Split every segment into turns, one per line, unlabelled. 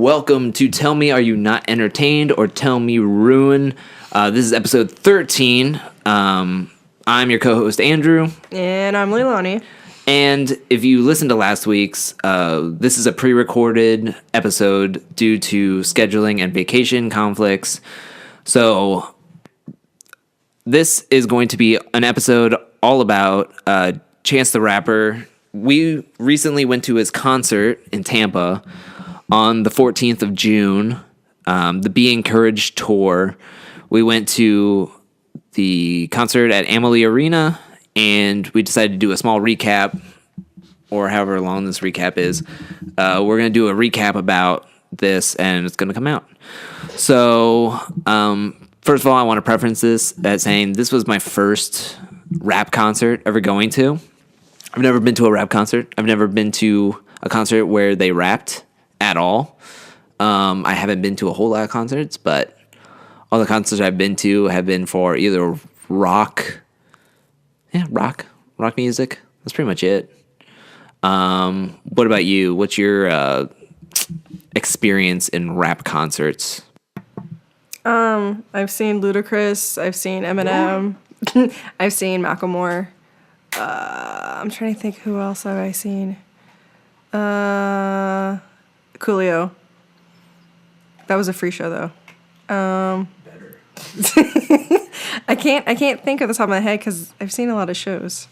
welcome to Tell Me Are You Not Entertained or Tell Me Rune. This is episode 13. I'm your co-host Andrew.
And I'm Leilani.
And if you listened to last week's, this is a pre-recorded episode due to scheduling and vacation conflicts. So this is going to be an episode all about Chance the Rapper. We recently went to his concert in Tampa on the 14th of June, the Be Encouraged tour. We went to the concert at Amalie Arena, and we decided to do a small recap, or however long this recap is. We're going to do a recap about this, and it's going to come out. So, first of all, I want to preference this at saying this was my first rap concert ever going to. I've never been to a rap concert. I've never been to a concert where they rapped at all. I haven't been to a whole lot of concerts, but all the concerts I've been to have been for either rock music. That's pretty much it. What about you? What's your experience in rap concerts?
I've seen Ludacris. I've seen Eminem. I've seen Macklemore. I'm trying to think who else have I seen. Coolio. That was a free show though.
Better.
I can't think of the top of my head because I've seen a lot of shows.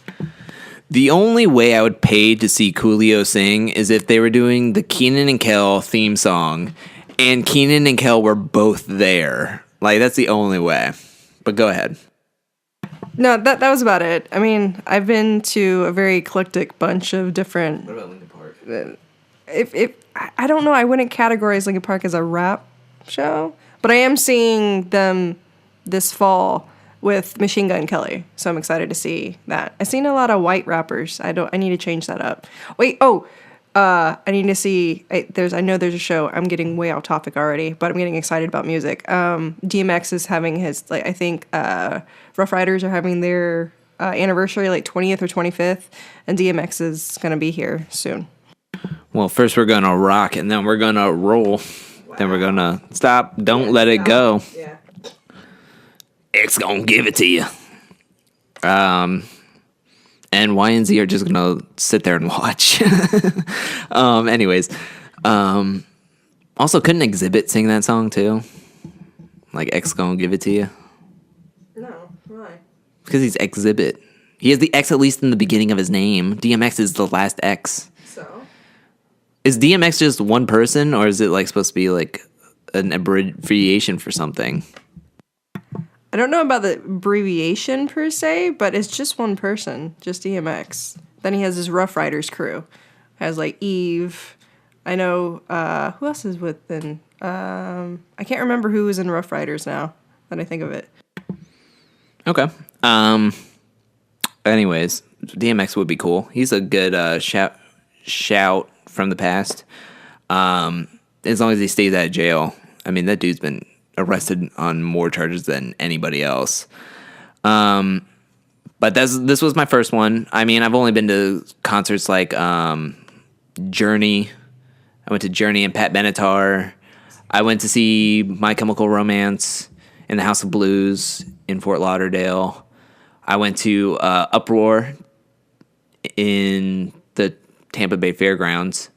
The only way I would pay to see Coolio sing is if they were doing the Kenan and Kel theme song, and Kenan and Kel were both there. Like, that's the only way. But go ahead.
No, that was about it. I mean, I've been to a very eclectic bunch of different.
What about Linkin Park?
If I don't know, I wouldn't categorize Linkin Park as a rap show, but I am seeing them this fall with Machine Gun Kelly, so I'm excited to see that. I've seen a lot of white rappers. I need to change that up. Wait, I need to see. I know there's a show. I'm getting way off topic already, but I'm getting excited about music. DMX is having his I think Rough Riders are having their anniversary 20th or 25th, and DMX is gonna be here soon.
Well, first we're gonna rock, and then we're gonna roll. Wow. Then we're gonna stop. Don't let it go.
Yeah.
X gonna give it to you. And Y and Z are just gonna sit there and watch. Anyways, also couldn't Exhibit sing that song too? Like X gonna give it to you?
No, why?
Because he's Exhibit. He has the X at least in the beginning of his name. DMX is the last X.
So?
Is DMX just one person, or is it supposed to be an abbreviation for something?
I don't know about the abbreviation per se, but it's just one person, just DMX. Then he has his Rough Riders crew. Has Eve. I know who else is with then. I can't remember who was in Rough Riders now that I think of it.
Okay. Anyways, DMX would be cool. He's a good shout from the past. As long as he stays out of jail. I mean, that dude's been arrested on more charges than anybody else. But this was my first one. I mean, I've only been to concerts like Journey. I went to Journey and Pat Benatar. I went to see My Chemical Romance in the House of Blues in Fort Lauderdale. I went to Uproar in the Tampa Bay Fairgrounds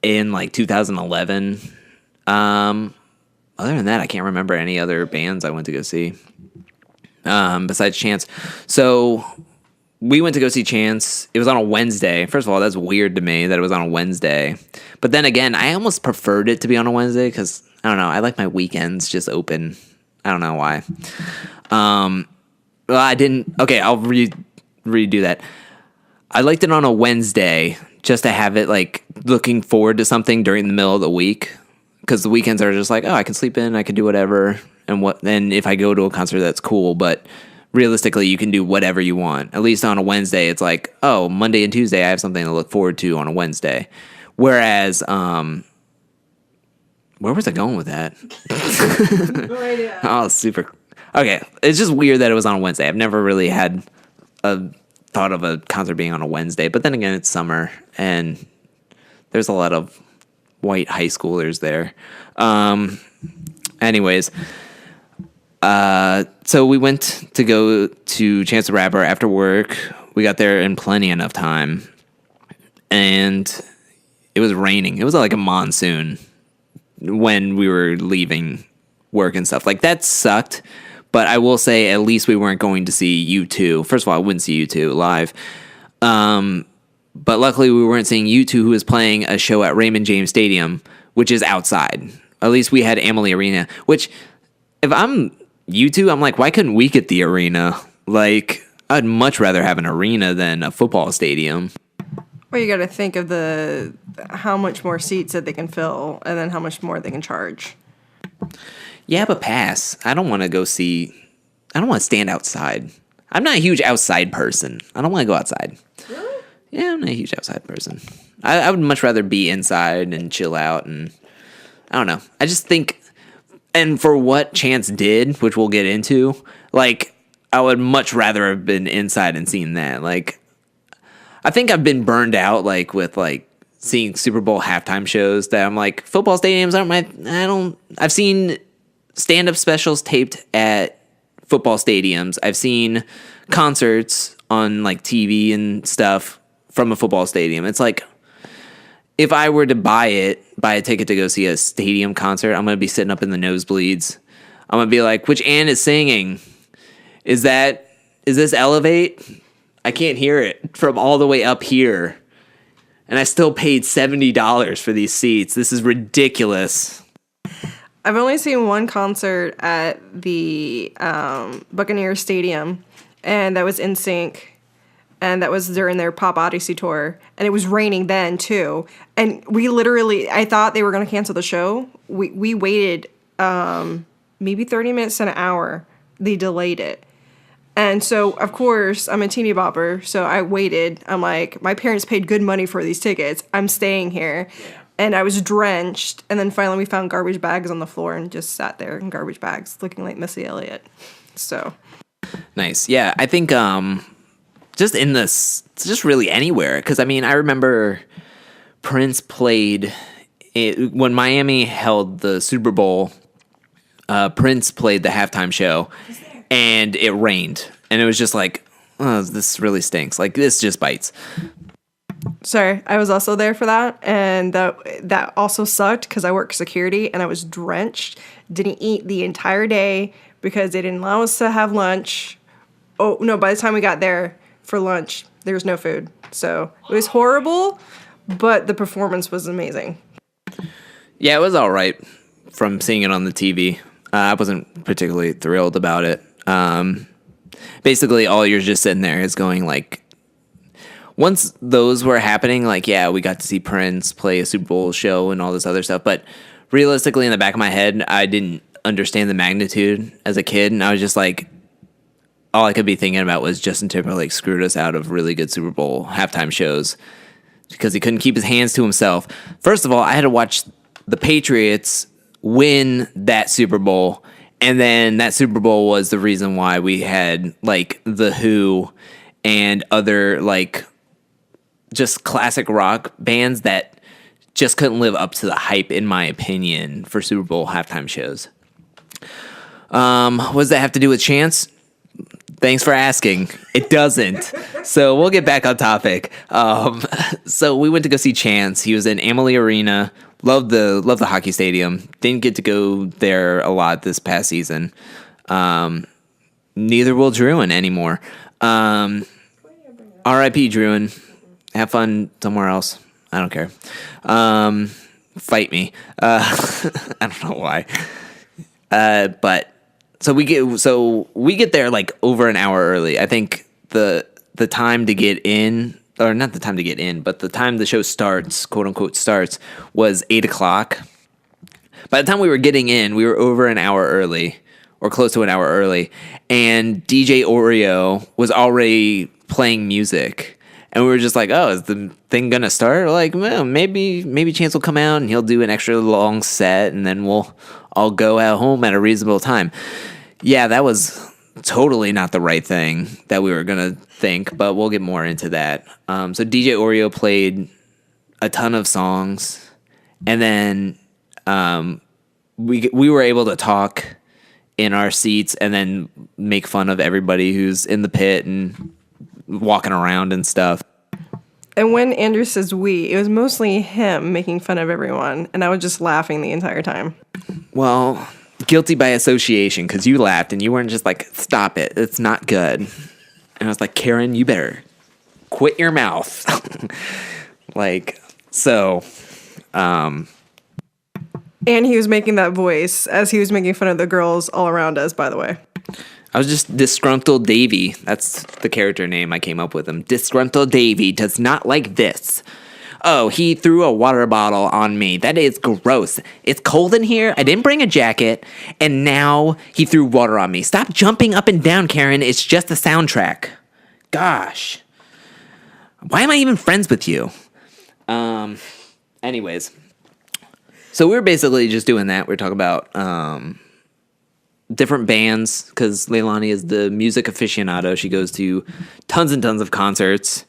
in 2011. Other than that, I can't remember any other bands I went to go see besides Chance. So we went to go see Chance. It was on a Wednesday. First of all, that's weird to me that it was on a Wednesday. But then again, I almost preferred it to be on a Wednesday because, I don't know, I like my weekends just open. I don't know why. Well, I didn't. Okay, I'll redo that. I liked it on a Wednesday just to have it looking forward to something during the middle of the week. Because the weekends are just I can sleep in, I can do whatever, and if I go to a concert, that's cool. But realistically, you can do whatever you want. At least on a Wednesday, it's Monday and Tuesday, I have something to look forward to on a Wednesday. Whereas, where was I going with that?
No idea.
Oh, super. Okay, it's just weird that it was on a Wednesday. I've never really had a thought of a concert being on a Wednesday, but then again, it's summer, and there's a lot of white high schoolers there. Anyways, so we went to go to Chance the Rapper after work. We got there in plenty enough time, and it was raining. It was like a monsoon when we were leaving work and stuff. Like, that sucked, but I will say at least we weren't going to see U2. First of all, I wouldn't see U2 live. But luckily we weren't seeing U2, who was playing a show at Raymond James Stadium, which is outside. At least we had Amalie Arena, which, if I'm U2, I'm like, why couldn't we get the arena? Like, I'd much rather have an arena than a football stadium.
Well, you got to think of how much more seats that they can fill, and then how much more they can charge.
Yeah, but pass. I don't want to stand outside. I'm not a huge outside person. I don't want to go outside.
Really?
Yeah, I'm not a huge outside person. I would much rather be inside and chill out, and I don't know. I just think, and for what Chance did, which we'll get into, like, I would much rather have been inside and seen that. Like, I think I've been burned out, like, with, like, seeing Super Bowl halftime shows that I'm like, football stadiums aren't I've seen stand-up specials taped at football stadiums. I've seen concerts on, like, TV and stuff from a football stadium. It's like, if I were to buy a ticket to go see a stadium concert, I'm going to be sitting up in the nosebleeds. I'm going to be like, which Ann is singing? Is this Elevate? I can't hear it from all the way up here. And I still paid $70 for these seats. This is ridiculous.
I've only seen one concert at the Buccaneers Stadium, and that was NSYNC. And that was during their Pop Odyssey tour. And it was raining then, too. And I thought they were going to cancel the show. We waited maybe 30 minutes to an hour. They delayed it. And so, of course, I'm a teeny bopper, so I waited. I'm like, my parents paid good money for these tickets. I'm staying here. Yeah. And I was drenched. And then finally we found garbage bags on the floor and just sat there in garbage bags looking like Missy Elliott. So. Nice.
Yeah, I think... just really anywhere. Because, I mean, I remember Prince played when Miami held the Super Bowl. Prince played the halftime show, and it rained. And it was just like, oh, this really stinks. Like, this just bites.
Sorry, I was also there for that. And that also sucked because I work security, and I was drenched. Didn't eat the entire day because they didn't allow us to have lunch. Oh, no, by the time we got there for lunch, there was no food. So it was horrible, but the performance was amazing.
Yeah, it was all right from seeing it on the TV. I wasn't particularly thrilled about it. Basically, all you're just sitting there is going, like, once those were happening, like, yeah, we got to see Prince play a Super Bowl show and all this other stuff. But realistically, in the back of my head, I didn't understand the magnitude as a kid. And I was just like, all I could be thinking about was Justin Timberlake screwed us out of really good Super Bowl halftime shows because he couldn't keep his hands to himself. First of all, I had to watch the Patriots win that Super Bowl, and then that Super Bowl was the reason why we had, like, The Who and other, like, just classic rock bands that just couldn't live up to the hype, in my opinion, for Super Bowl halftime shows. What does that have to do with Chance? Thanks for asking. It doesn't. So we'll get back on topic. So we went to go see Chance. He was in Amalie Arena. Loved the hockey stadium. Didn't get to go there a lot this past season. Neither will Rune anymore. R.I.P. Rune. Have fun somewhere else. I don't care. Fight me. I don't know why. But so we get there like over an hour early. I think the time to get in, or not the time to get in, but the time the show starts, quote unquote starts, was 8:00. By the time we were getting in, we were over an hour early, or close to an hour early, and DJ Oreo was already playing music. And we were just like, oh, is the thing going to start? Like, well, maybe Chance will come out and he'll do an extra long set, and then we'll all go out home at a reasonable time. Yeah, that was totally not the right thing that we were going to think, but we'll get more into that. So DJ Oreo played a ton of songs, And then we were able to talk in our seats and then make fun of everybody who's in the pit and walking around and stuff.
And when Andrew says we, it was mostly him making fun of everyone, and I was just laughing the entire time.
Well, guilty by association, because you laughed and you weren't just like, stop it, it's not good. And I was like, Karen, you better quit your mouth. Like, so...
And he was making that voice as he was making fun of the girls all around us, by the way.
I was just disgruntled Davy. That's the character name I came up with him. Disgruntled Davy does not like this. Oh, he threw a water bottle on me. That is gross. It's cold in here. I didn't bring a jacket. And now he threw water on me. Stop jumping up and down, Karen. It's just a soundtrack. Gosh. Why am I even friends with you? Anyways. So we were basically just doing that. We were talking about different bands because Leilani is the music aficionado. She goes to tons and tons of concerts,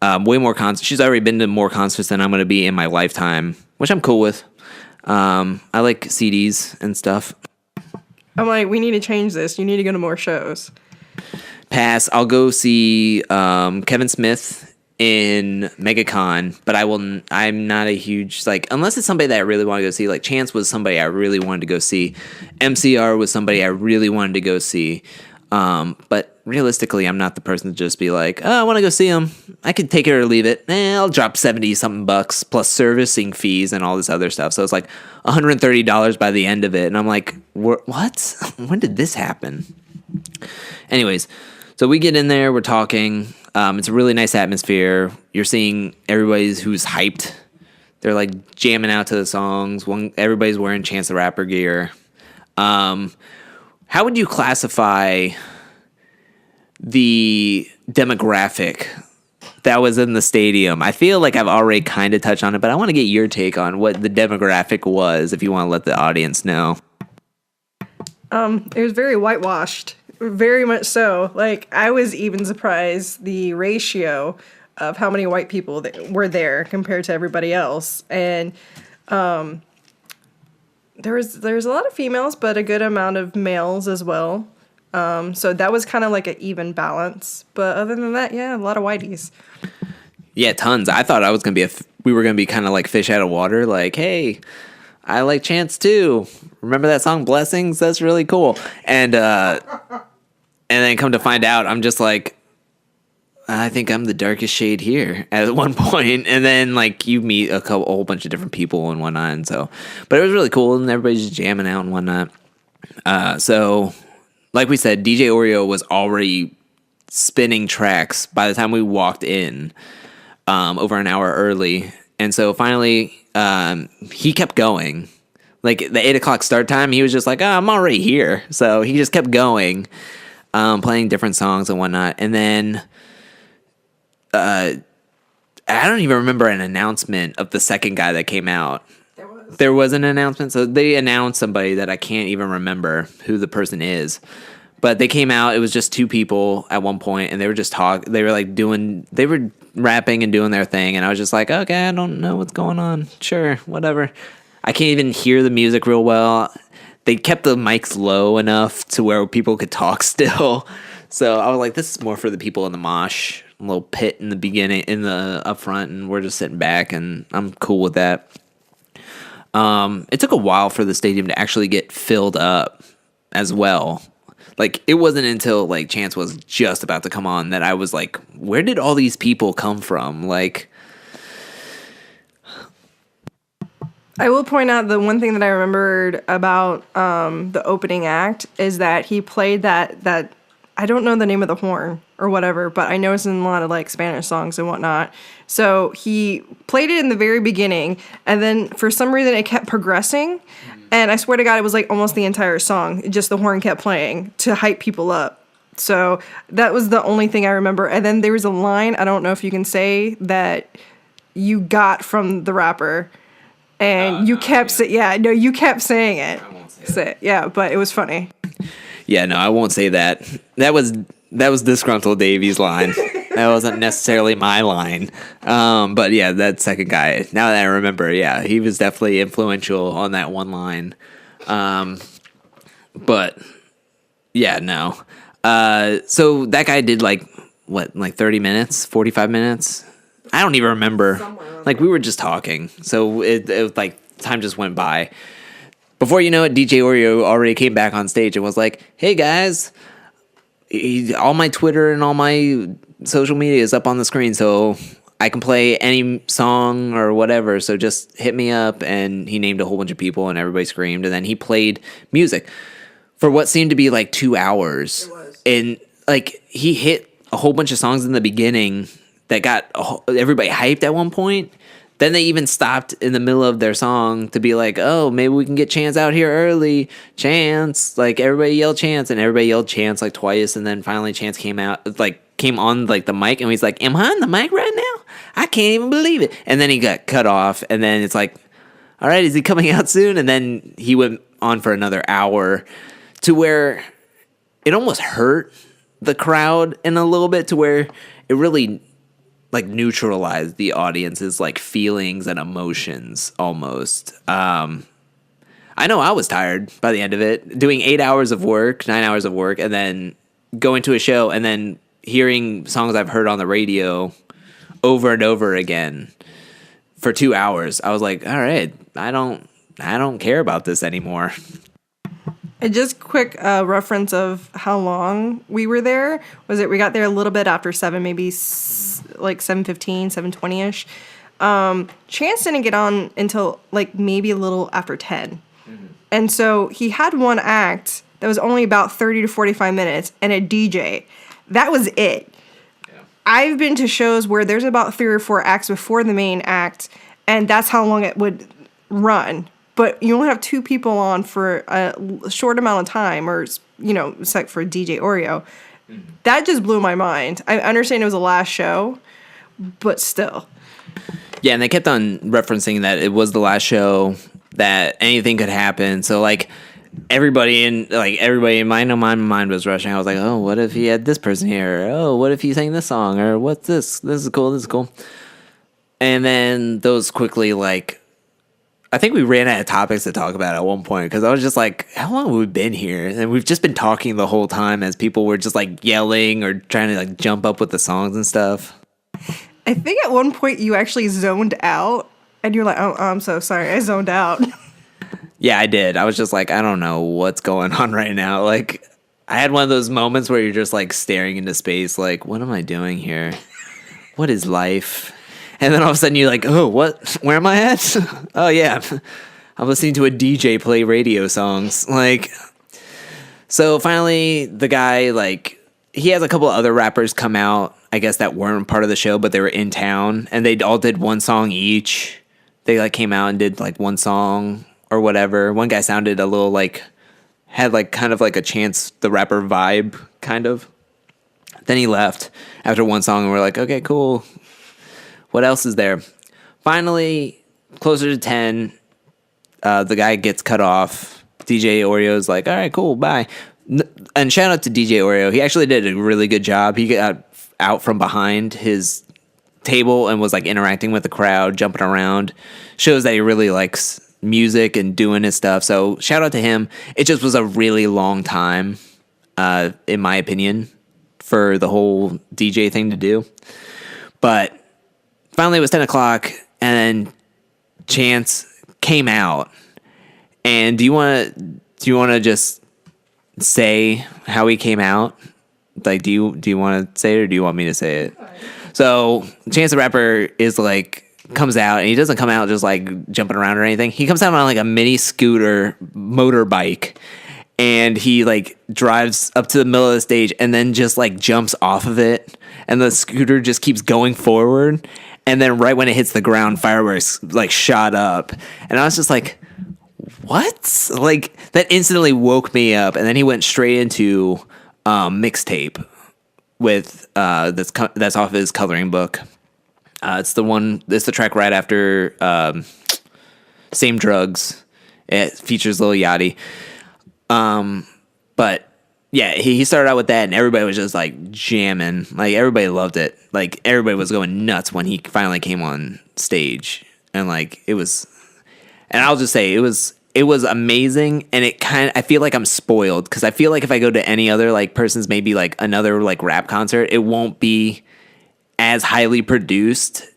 way more concerts. She's already been to more concerts than I'm going to be in my lifetime, which I'm cool with. I like CDs and stuff.
I'm like, we need to change this. You need to go to more shows.
Pass. I'll go see Kevin Smith in MegaCon, but I'm not a huge, like, unless it's somebody that I really want to go see. Like, Chance was somebody I really wanted to go see. MCR was somebody I really wanted to go see. But realistically, I'm not the person to just be like, oh, I want to go see him. I could take it or leave it. I'll drop 70-something bucks plus servicing fees and all this other stuff. So it's like $130 by the end of it. And I'm like, what? When did this happen? Anyways, so we get in there, we're talking. It's a really nice atmosphere. You're seeing everybody who's hyped. They're like jamming out to the songs. Everybody's wearing Chance the Rapper gear. How would you classify the demographic that was in the stadium? I feel like I've already kind of touched on it, but I want to get your take on what the demographic was, if you want to let the audience know.
It was very whitewashed. Very much so. Like, I was even surprised the ratio of how many white people that were there compared to everybody else. And there was a lot of females, but a good amount of males as well. So that was kind of like an even balance. But other than that, yeah, a lot of whiteys.
Yeah, tons. I thought we were gonna be kind of like fish out of water. Like, hey, I like Chance too. Remember that song Blessings? That's really cool. And then come to find out, I'm just like, I think I'm the darkest shade here at one point. And then like you meet a whole bunch of different people and whatnot. And so, but it was really cool and everybody's just jamming out and whatnot. So like we said, DJ Oreo was already spinning tracks by the time we walked in, over an hour early. And so finally, he kept going. Like the 8:00 start time, he was just like, oh, I'm already here. So he just kept going. Playing different songs and whatnot. And then I don't even remember an announcement of the second guy that came out. There was an announcement. So they announced somebody that I can't even remember who the person is. But they came out. It was just two people at one point, and they were just talking. They were like they were rapping and doing their thing. And I was just like, okay, I don't know what's going on. Sure, whatever. I can't even hear the music real well. They kept the mics low enough to where people could talk still. So I was like, this is more for the people in the mosh, a little pit in the beginning, in the up front, and we're just sitting back, and I'm cool with that. It took a while for the stadium to actually get filled up as well. Like, it wasn't until, like, Chance was just about to come on that I was like, where did all these people come from? Like,
I will point out the one thing that I remembered about the opening act is that he played that I don't know the name of the horn or whatever, but I know it's in a lot of like Spanish songs and whatnot. So he played it in the very beginning, and then for some reason it kept progressing, and I swear to God it was like almost the entire song. Just the horn kept playing to hype people up. So that was the only thing I remember. And then there was a line, I don't know if you can say, that you got from the rapper. And you kept saying it.
I won't say that.
Yeah, but it was funny.
Yeah, no, I won't say that. That was disgruntled Davy's line. That wasn't necessarily my line. But yeah, that second guy, now that I remember, yeah, he was definitely influential on that one line. But yeah, no. So that guy did like 30 minutes, 45 minutes? I don't even remember. Like, we were just talking. So it like time just went by. Before you know it, DJ Oreo already came back on stage and was like, "Hey guys, all my Twitter and all my social media is up on the screen, so I can play any song or whatever, so just hit me up." And he named a whole bunch of people and everybody screamed, and then he played music for what seemed to be like 2 hours.
It was.
And like he hit a whole bunch of songs in the beginning that got everybody hyped at one point. Then they even stopped in the middle of their song to be like, "Oh, maybe we can get Chance out here early. Chance." Like, everybody yelled Chance, and everybody yelled Chance like twice, and then finally Chance came on like the mic, and he's like, "Am I on the mic right now? I can't even believe it." And then he got cut off, and then it's like, "All right, is he coming out soon?" And then he went on for another hour to where it almost hurt the crowd in a little bit, to where it really like neutralize the audience's like feelings and emotions almost. I know I was tired by the end of it, doing 9 hours of work, and then going to a show and then hearing songs I've heard on the radio over and over again for 2 hours. I was like, all right, I don't care about this anymore.
And just quick reference of how long we were there. Was it we got there a little bit after 7, maybe like 7:15, 7:20ish. Chance didn't get on until like maybe a little after 10. Mm-hmm. And so he had one act that was only about 30 to 45 minutes and a DJ. That was it. Yeah. I've been to shows where there's about 3 or 4 acts before the main act, and that's how long it would run. But you only have 2 people on for a short amount of time, or, you know, except for DJ Oreo. Mm-hmm. That just blew my mind. I understand it was the last show, but still.
Yeah, and they kept on referencing that it was the last show, that anything could happen. So, like, everybody in my mind was rushing. I was like, oh, what if he had this person here? Oh, what if he sang this song? Or what's this? This is cool. And then those quickly, like, I think we ran out of topics to talk about at one point, because I was just like, how long have we been here? And we've just been talking the whole time as people were just like yelling or trying to like jump up with the songs and stuff.
I think at one point you actually zoned out and you're like, oh, I'm so sorry, I zoned out.
Yeah, I did. I was just like, I don't know what's going on right now. Like, I had one of those moments where you're just like staring into space, like, what am I doing here? What is life? And then all of a sudden you're like, oh, what? Where am I at? Oh, yeah. I'm listening to a DJ play radio songs. Like, so finally the guy, like, he has a couple of other rappers come out, I guess, that weren't part of the show, but they were in town, and they all did one song each. They, like, came out and did, like, one song or whatever. One guy sounded a little, like, had, like, kind of like a Chance the Rapper vibe, kind of. Then he left after one song, and we're like, okay, cool. What else is there? Finally, closer to 10, the guy gets cut off. DJ Oreo's like, all right, cool, bye. And shout out to DJ Oreo. He actually did a really good job. He got out from behind his table and was like interacting with the crowd, jumping around. Shows that he really likes music and doing his stuff. So shout out to him. It just was a really long time, in my opinion, for the whole DJ thing to do. But finally, it was 10 o'clock, and then Chance came out. And do you want to just say how he came out? Like, do you want to say it, or do you want me to say it? So Chance the Rapper is like, comes out, and he doesn't come out just like jumping around or anything. He comes out on like a mini scooter motorbike, and he like drives up to the middle of the stage and then just like jumps off of it, and the scooter just keeps going forward. And then right when it hits the ground, fireworks like shot up. And I was just like, what? Like, that instantly woke me up. And then he went straight into Mixtape with that's off his coloring book. It's the track right after Same Drugs. It features Lil Yachty. But yeah, he started out with that, and everybody was just like jamming. Like everybody loved it. Like everybody was going nuts when he finally came on stage, and like it was. And I'll just say it was amazing, and I feel like I'm spoiled because I feel like if I go to any other like person's maybe like another like rap concert, it won't be as highly produced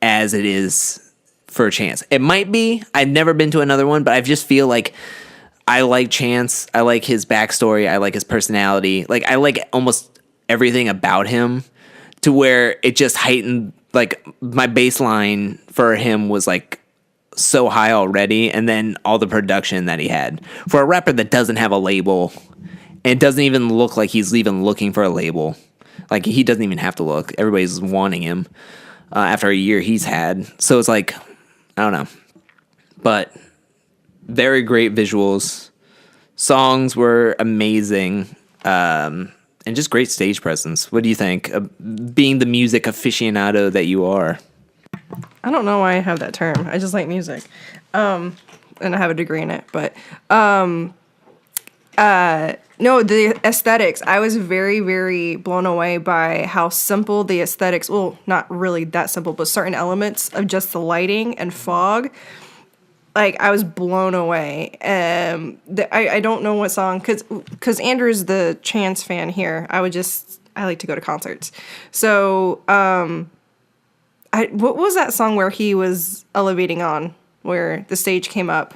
as it is for Chance. It might be. I've never been to another one, but I just feel like I like Chance. I like his backstory. I like his personality. Like I like almost everything about him to where it just heightened. Like my baseline for him was like so high already, and then all the production that he had for a rapper that doesn't have a label and doesn't even look like he's even looking for a label. Like he doesn't even have to look. Everybody's wanting him after a year he's had. So it's like, I don't know, but very great visuals. Songs were amazing, and just great stage presence. What do you think? Being the music aficionado that you are.
I don't know why I have that term. I just like music. And I have a degree in it. But no, the aesthetics. I was very, very blown away by how simple the aesthetics, well, not really that simple, but certain elements of just the lighting and fog. Like, I was blown away. I don't know what song, because Andrew's the Chance fan here. I like to go to concerts. So, what was that song where he was elevating on, where the stage came up?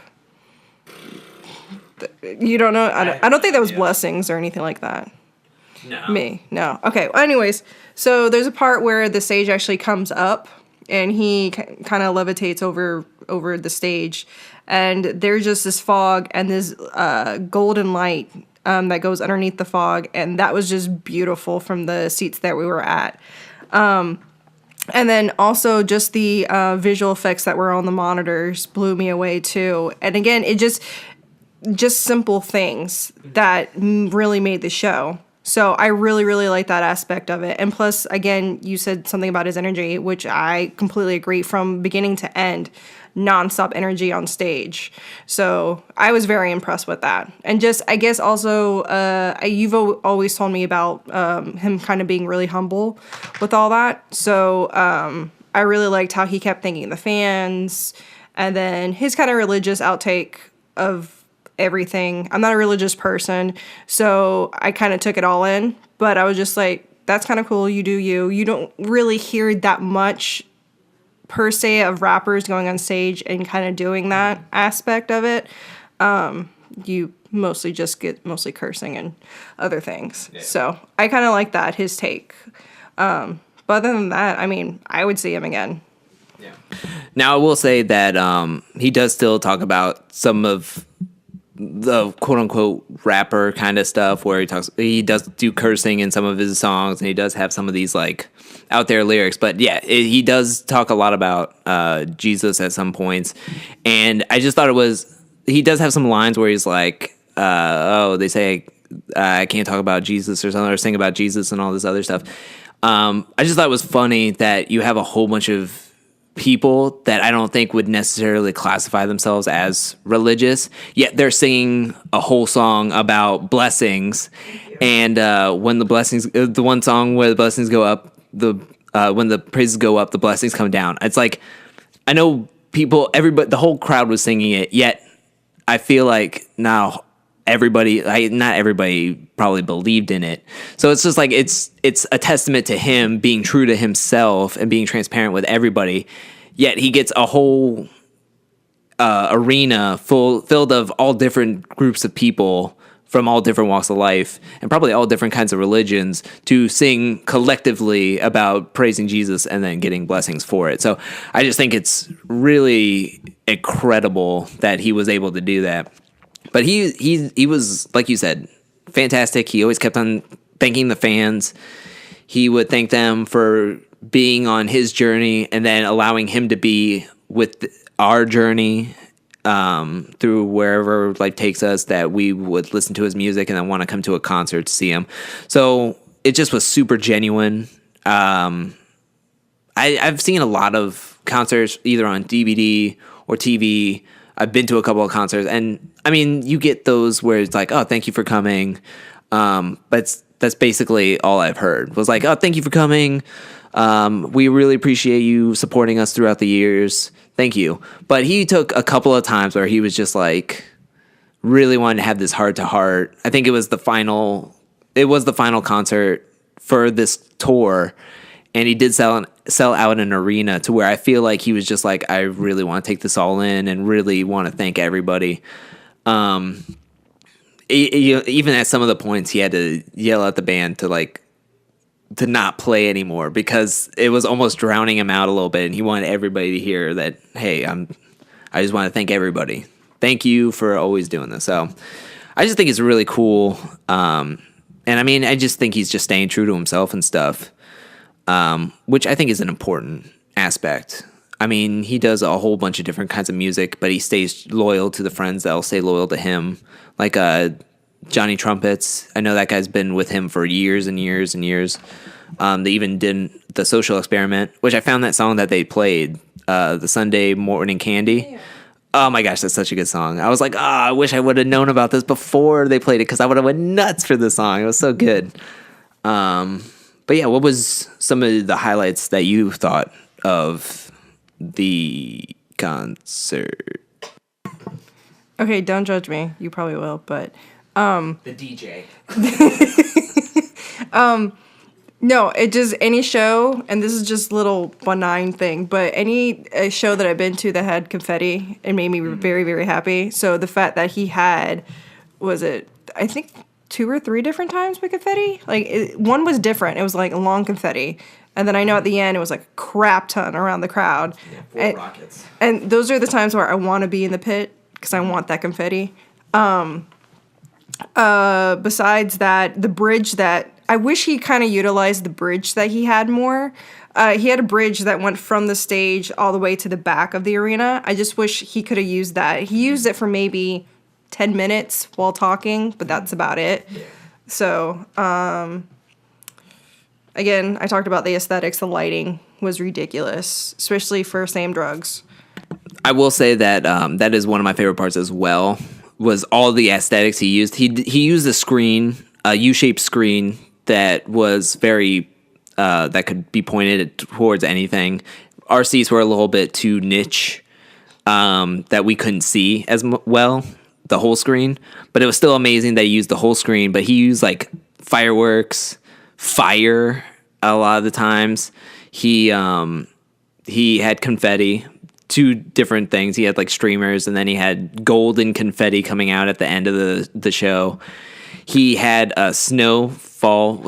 You don't know? I don't think that was Blessings or anything like that.
No.
No. Okay. Well, anyways, so there's a part where the stage actually comes up, and he kind of levitates over the stage, and there's just this fog and this golden light that goes underneath the fog, and that was just beautiful from the seats that we were at. And then also just the visual effects that were on the monitors blew me away too. And again, it just simple things that really made the show. So I really, really like that aspect of it. And plus, again, you said something about his energy, which I completely agree, from beginning to end, nonstop energy on stage. So I was very impressed with that. And just, I guess also, you've always told me about him kind of being really humble with all that. So I really liked how he kept thanking the fans, and then his kind of religious outtake of everything. I'm not a religious person, so I kind of took it all in, but I was just like, that's kind of cool. You do you. You don't really hear that much per se of rappers going on stage and kind of doing that aspect of it. You mostly just get mostly cursing and other things. Yeah. So I kind of like that, his take. But other than that, I mean, I would see him again.
Yeah. Now I will say that he does still talk about some of the quote unquote rapper kind of stuff, where he does do cursing in some of his songs, and he does have some of these like out there lyrics. But yeah, he does talk a lot about Jesus at some points, and I just thought he does have some lines where he's like, they say I can't talk about Jesus or something, or sing about Jesus and all this other stuff. I just thought it was funny that you have a whole bunch of people that I don't think would necessarily classify themselves as religious, yet they're singing a whole song about blessings. And when the one song where the blessings go up, when the praises go up, the blessings come down. It's like, I know everybody, the whole crowd was singing it, yet I feel like now not everybody probably believed in it. So it's just like, it's a testament to him being true to himself and being transparent with everybody. Yet he gets a whole arena filled of all different groups of people from all different walks of life and probably all different kinds of religions to sing collectively about praising Jesus and then getting blessings for it. So I just think it's really incredible that he was able to do that. But he was, like you said, fantastic. He always kept on thanking the fans. He would thank them for being on his journey and then allowing him to be with our journey through wherever life takes us, that we would listen to his music and then want to come to a concert to see him. So it just was super genuine. I've seen a lot of concerts either on DVD or TV. I've been to a couple of concerts, and I mean, you get those where it's like, oh, thank you for coming. But that's basically all I've heard. Was like, oh, thank you for coming. We really appreciate you supporting us throughout the years. Thank you. But he took a couple of times where he was just like really wanted to have this heart to heart. I think it was the final concert for this tour, and he did sell out an arena to where I feel like he was just like, I really want to take this all in and really want to thank everybody. Even at some of the points, he had to yell at the band to not play anymore because it was almost drowning him out a little bit, and he wanted everybody to hear that, hey, I just want to thank everybody. Thank you for always doing this. So I just think it's really cool. And I mean, I just think he's just staying true to himself and stuff, which I think is an important aspect. I mean, he does a whole bunch of different kinds of music, but he stays loyal to the friends that'll stay loyal to him. Like Johnny Trumpets. I know that guy's been with him for years and years and years. They even did the Social Experiment, which I found that song that they played, the Sunday Morning Candy. Yeah. Oh my gosh, that's such a good song. I was like, I wish I would have known about this before they played it because I would have went nuts for this song. It was so good. But yeah, what was some of the highlights that you thought of the concert?
Okay, don't judge me. You probably will, but
the DJ.
No, it just any show, and this is just a little benign thing, but any show that I've been to that had confetti, it made me very, very happy. So the fact that he had, I think 2 or 3 different times with confetti? One was different. It was like a long confetti. And then I know at the end it was like a crap ton around the crowd.
Yeah, 4 rockets.
And those are the times where I want to be in the pit because I want that confetti. Besides that, the bridge that I wish he kind of utilized the bridge that he had more. He had a bridge that went from the stage all the way to the back of the arena. I just wish he could have used that. He used it for maybe 10 minutes while talking, but that's about it. Yeah. So, again, I talked about the aesthetics. The lighting was ridiculous, especially for Sam Drugs.
I will say that that is one of my favorite parts as well, was all the aesthetics he used. He used a screen, a U-shaped screen that was very, that could be pointed towards anything. Our seats were a little bit too niche, that we couldn't see as well, the whole screen. But it was still amazing that he used the whole screen. But he used like fireworks, fire a lot of the times. He had confetti, 2 different things. He had like streamers, and then he had golden confetti coming out at the end of the show. He had a snow/foam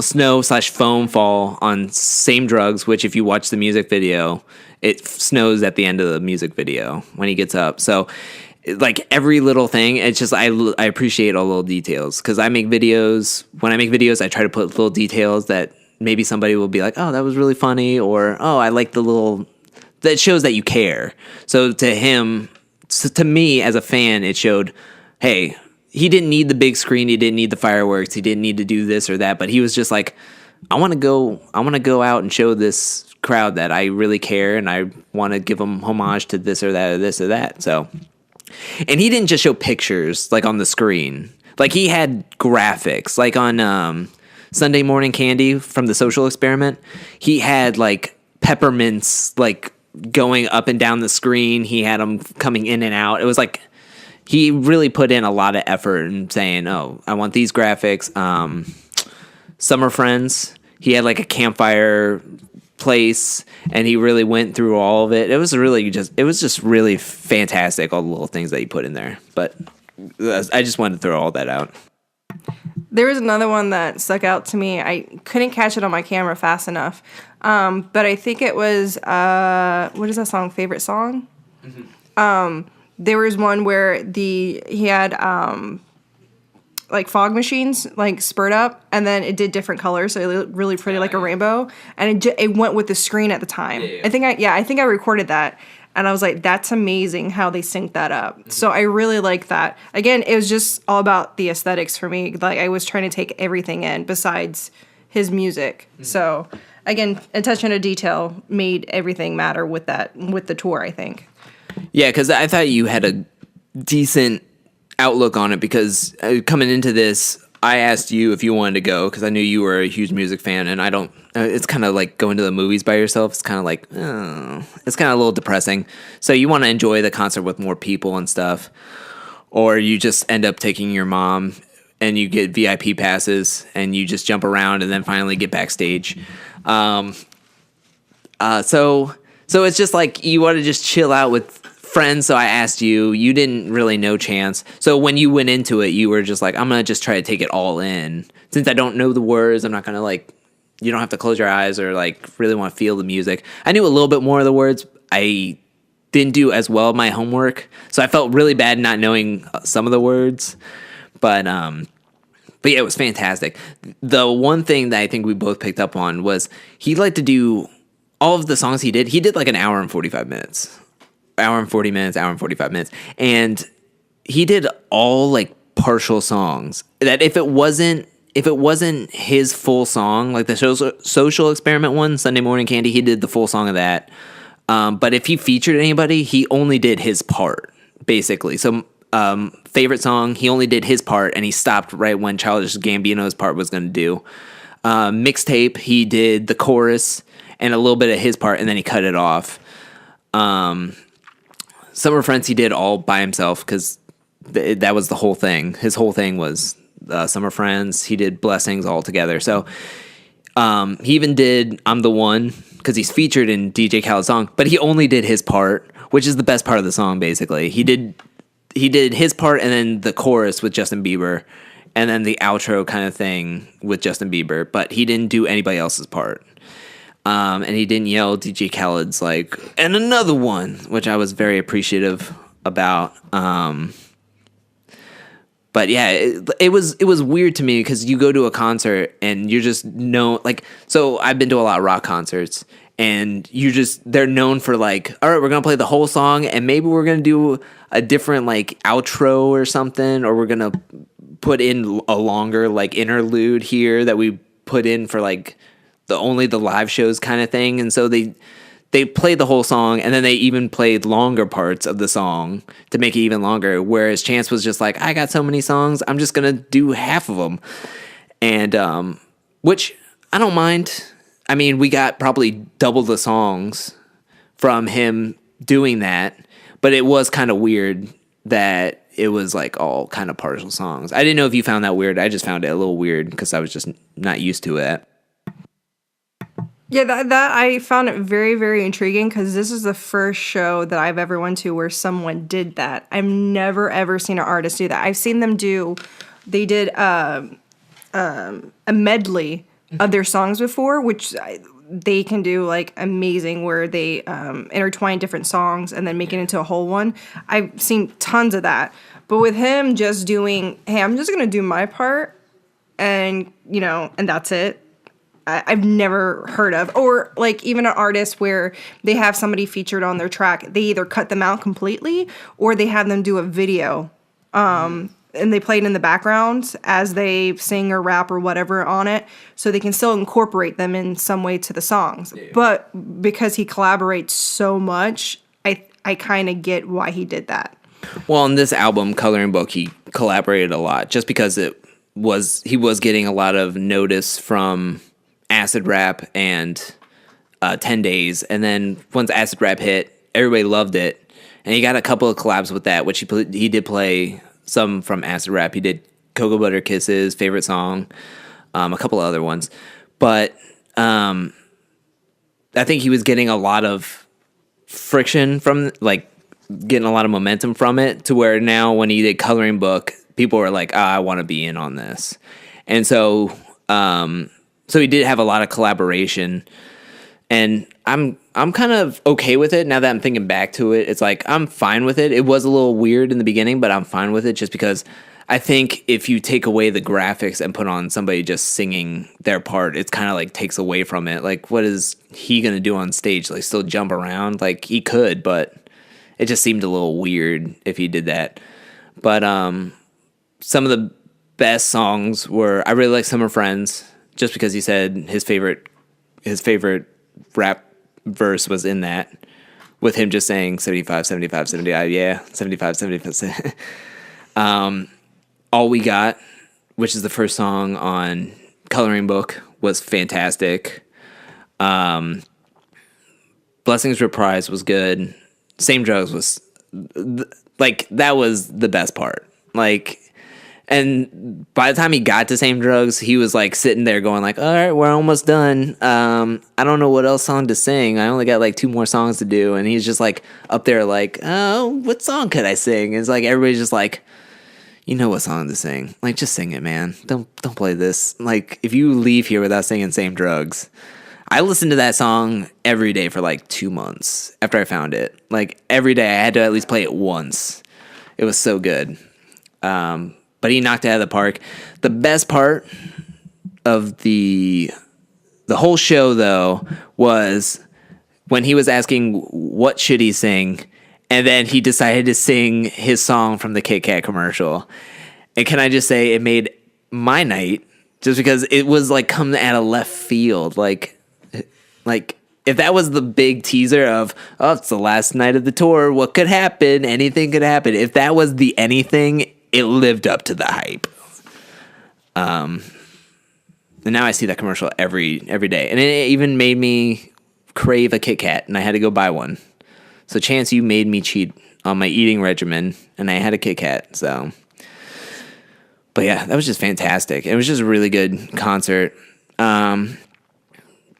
fall on Same Drugs, which if you watch the music video, it snows at the end of the music video when he gets up. So like every little thing, it's just, I appreciate all little details because I make videos. When I make videos, I try to put little details that maybe somebody will be like, oh, that was really funny, or, oh, I like the little, that shows that you care. So to me as a fan, it showed, hey, he didn't need the big screen, he didn't need the fireworks, he didn't need to do this or that, but he was just like, I want to go out and show this crowd that I really care, and I want to give them homage to this or that or this or that. So, and he didn't just show pictures like on the screen. Like he had graphics, like on Sunday Morning Candy from the Social Experiment. He had like peppermints like going up and down the screen. He had them coming in and out. It was like he really put in a lot of effort in saying, oh, I want these graphics. Summer Friends, he had like a campfire place, and he really went through all of it. It was just really fantastic, all the little things that he put in there. But I just wanted to throw all that out.
There was another one that stuck out to me. I couldn't catch it on my camera fast enough. But I think it was, what is that song? Favorite Song? Mm-hmm. There was one where he had like fog machines like spurt up, and then it did different colors, so it looked really pretty, like a rainbow. And it went with the screen at the time. Yeah. I think I recorded that, and I was like, that's amazing how they synced that up. Mm-hmm. So I really like that. Again, it was just all about the aesthetics for me. Like I was trying to take everything in besides his music. Mm-hmm. So again, attention to detail made everything matter with the tour, I think.
Yeah, because I thought you had a decent outlook on it, because coming into this, I asked you if you wanted to go because I knew you were a huge music fan, and I don't. It's kind of like going to the movies by yourself. It's kind of like, it's kind of a little depressing. So you want to enjoy the concert with more people and stuff, or you just end up taking your mom and you get VIP passes and you just jump around and then finally get backstage. So it's just like you want to just chill out with friends. So I asked you. You didn't really know Chance. So when you went into it, you were just like, I'm gonna just try to take it all in. Since I don't know the words, I'm not gonna like. You don't have to close your eyes or like really want to feel the music. I knew a little bit more of the words. I didn't do as well my homework, so I felt really bad not knowing some of the words. But yeah, it was fantastic. The one thing that I think we both picked up on was he liked to do all of the songs he did. He did like an hour and 45 minutes, hour and 40 minutes, hour and 45 minutes, and he did all like partial songs. That if it wasn't his full song, like the social experiment one, Sunday Morning Candy, he did the full song of that. But if he featured anybody, he only did his part, basically. So favorite song, he only did his part, and he stopped right when Childish Gambino's part was going to do. Mixtape, he did the chorus and a little bit of his part, and then he cut it off. Summer Friends, he did all by himself, because that was the whole thing. His whole thing was Summer Friends. He did Blessings all together. So he even did I'm the One, because he's featured in DJ Khaled's song, but he only did his part, which is the best part of the song, basically. He did his part and then the chorus with Justin Bieber, and then the outro kind of thing with Justin Bieber, but he didn't do anybody else's part. And he didn't yell DJ Khaled's like, and another one, which I was very appreciative about. But yeah, it was weird to me because you go to a concert and you're just like, so I've been to a lot of rock concerts, and they're known for like, all right, we're going to play the whole song, and maybe we're going to do a different like outro or something, or we're going to put in a longer like interlude here that we put in for like only the live shows kind of thing. And so they played the whole song, and then they even played longer parts of the song to make it even longer. Whereas Chance was just like, I got so many songs, I'm just going to do half of them. And, which I don't mind. I mean, we got probably double the songs from him doing that, but it was kind of weird that it was like all kind of partial songs. I didn't know if you found that weird. I just found it a little weird because I was just not used to it.
Yeah, that I found it very, very intriguing, because this is the first show that I've ever went to where someone did that. I've never, ever seen an artist do that. I've seen them they did a medley of their songs before, which they can do like amazing, where they intertwine different songs and then make it into a whole one. I've seen tons of that. But with him just doing, hey, I'm just going to do my part, and, and that's it. I've never heard of. Or like even an artist where they have somebody featured on their track, they either cut them out completely or they have them do a video. And they play it in the background as they sing or rap or whatever on it, so they can still incorporate them in some way to the songs. Yeah. But because he collaborates so much, I kind of get why he did that.
Well, on this album, Coloring Book, he collaborated a lot just because he was getting a lot of notice from Acid Rap and 10 Days, and then once Acid Rap hit, everybody loved it, and he got a couple of collabs with that, which he did play some from Acid Rap. He did Cocoa Butter Kisses, Favorite Song, a couple of other ones, but I think he was getting a lot of friction from, like, getting a lot of momentum from it, to where now when he did Coloring Book, people were like, I want to be in on this. And so so he did have a lot of collaboration, and I'm kind of okay with it now that I'm thinking back to it. It's like, I'm fine with it. It was a little weird in the beginning, but I'm fine with it just because I think if you take away the graphics and put on somebody just singing their part, it's kind of like takes away from it. Like, what is he going to do on stage? Like, still jump around? Like, he could, but it just seemed a little weird if he did that. But some of the best songs were, I really like Summer Friends, just because he said his favorite rap verse was in that, with him just saying 75, 75, 75, yeah, 75, 75. All We Got which is the first song on Coloring Book, was fantastic. Blessings Reprise was good. Same Drugs was like, that was the best part. Like, and by the time he got to Same Drugs, he was like sitting there going like, all right, we're almost done. I don't know what else song to sing. I only got like 2 more songs to do. And he's just like up there like, oh, what song could I sing? It's like, everybody's just like, you know what song to sing. Like, just sing it, man. Don't play this. Like, if you leave here without singing Same Drugs. I listened to that song every day for like 2 months after I found it. Like, every day I had to at least play it once. It was so good. But he knocked it out of the park. The best part of the whole show, though, was when he was asking what should he sing, and then he decided to sing his song from the Kit Kat commercial. And can I just say, it made my night, just because it was like coming out of left field. Like if that was the big teaser of, oh, it's the last night of the tour, what could happen? Anything could happen. If that was the anything, it lived up to the hype. And now I see that commercial every day. And it even made me crave a Kit Kat, and I had to go buy one. So, Chance, you made me cheat on my eating regimen, and I had a Kit Kat. So, but yeah, that was just fantastic. It was just a really good concert.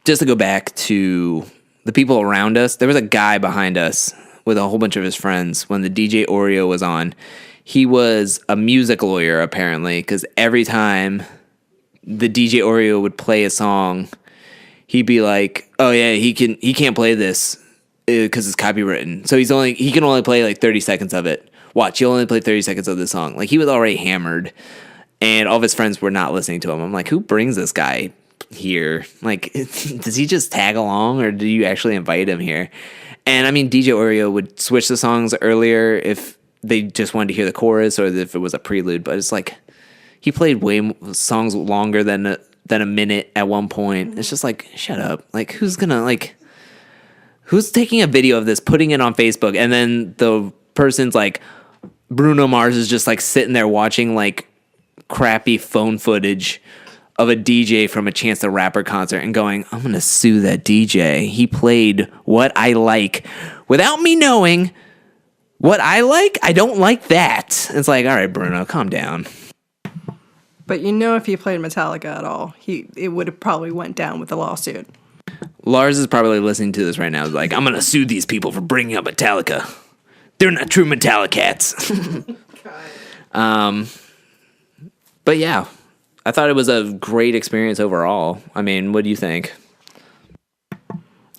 Just to go back to the people around us, there was a guy behind us with a whole bunch of his friends when the DJ Oreo was on. He was a music lawyer, apparently, because every time the DJ Oreo would play a song, he'd be like, oh yeah, he can't play this because it's copywritten. So he can only play like 30 seconds of it. Watch, he'll only play 30 seconds of this song. Like, he was already hammered, and all of his friends were not listening to him. I'm like, who brings this guy here? Like, does he just tag along, or do you actually invite him here? And I mean, DJ Oreo would switch the songs earlier if they just wanted to hear the chorus, or if it was a prelude. But it's like, he played songs longer than a minute at one point. It's just like, shut up. Like, who's taking a video of this, putting it on Facebook, and then the person's like, Bruno Mars is just like sitting there watching like crappy phone footage of a DJ from a Chance the Rapper concert and going, I'm going to sue that DJ. He played what I like without me knowing what I like. I don't like that. It's like, all right, Bruno, calm down.
But you know, if he played Metallica at all, it would have probably went down with the lawsuit.
Lars is probably listening to this right now. He's like, I'm going to sue these people for bringing up Metallica. They're not true Metallicats. But yeah, I thought it was a great experience overall. I mean, what do you think?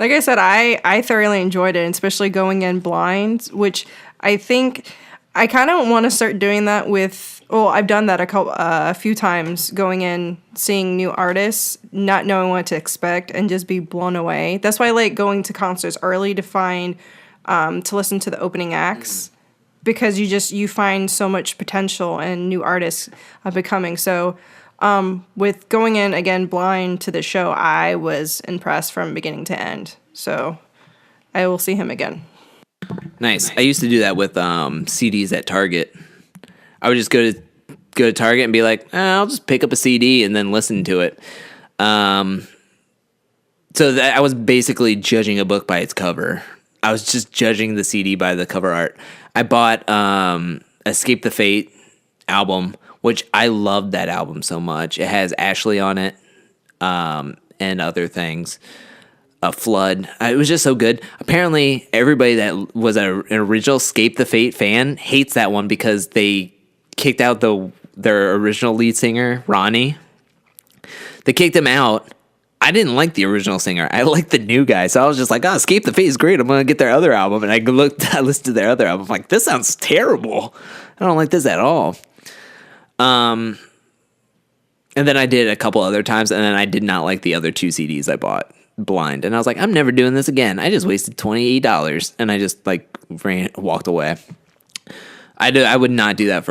Like I said, I thoroughly enjoyed it, especially going in blind, which I think I kind of want to start doing that with. Well, I've done that a few times, going in, seeing new artists, not knowing what to expect, and just be blown away. That's why I like going to concerts early to listen to the opening acts, because you find so much potential and new artists becoming. So with going in, again, blind to the show, I was impressed from beginning to end. So I will see him again.
Nice. I used to do that with CDs at Target. I would just go to Target and be like, I'll just pick up a CD and then listen to it. So that I was basically judging a book by its cover. I was just judging the CD by the cover art. I bought Escape the Fate album, which I loved that album so much. It has Ashley on it and other things. A Flood. It was just so good. Apparently, everybody that was an original Escape the Fate fan hates that one because they kicked out their original lead singer, Ronnie. They kicked him out. I didn't like the original singer. I liked the new guy. So I was just like, Escape the Fate is great. I'm going to get their other album. And I listened to their other album. I'm like, this sounds terrible. I don't like this at all. And then I did a couple other times, and then I did not like the other 2 CDs I bought blind. And I was like, I'm never doing this again. I just wasted $28, and I just walked away. I would not do that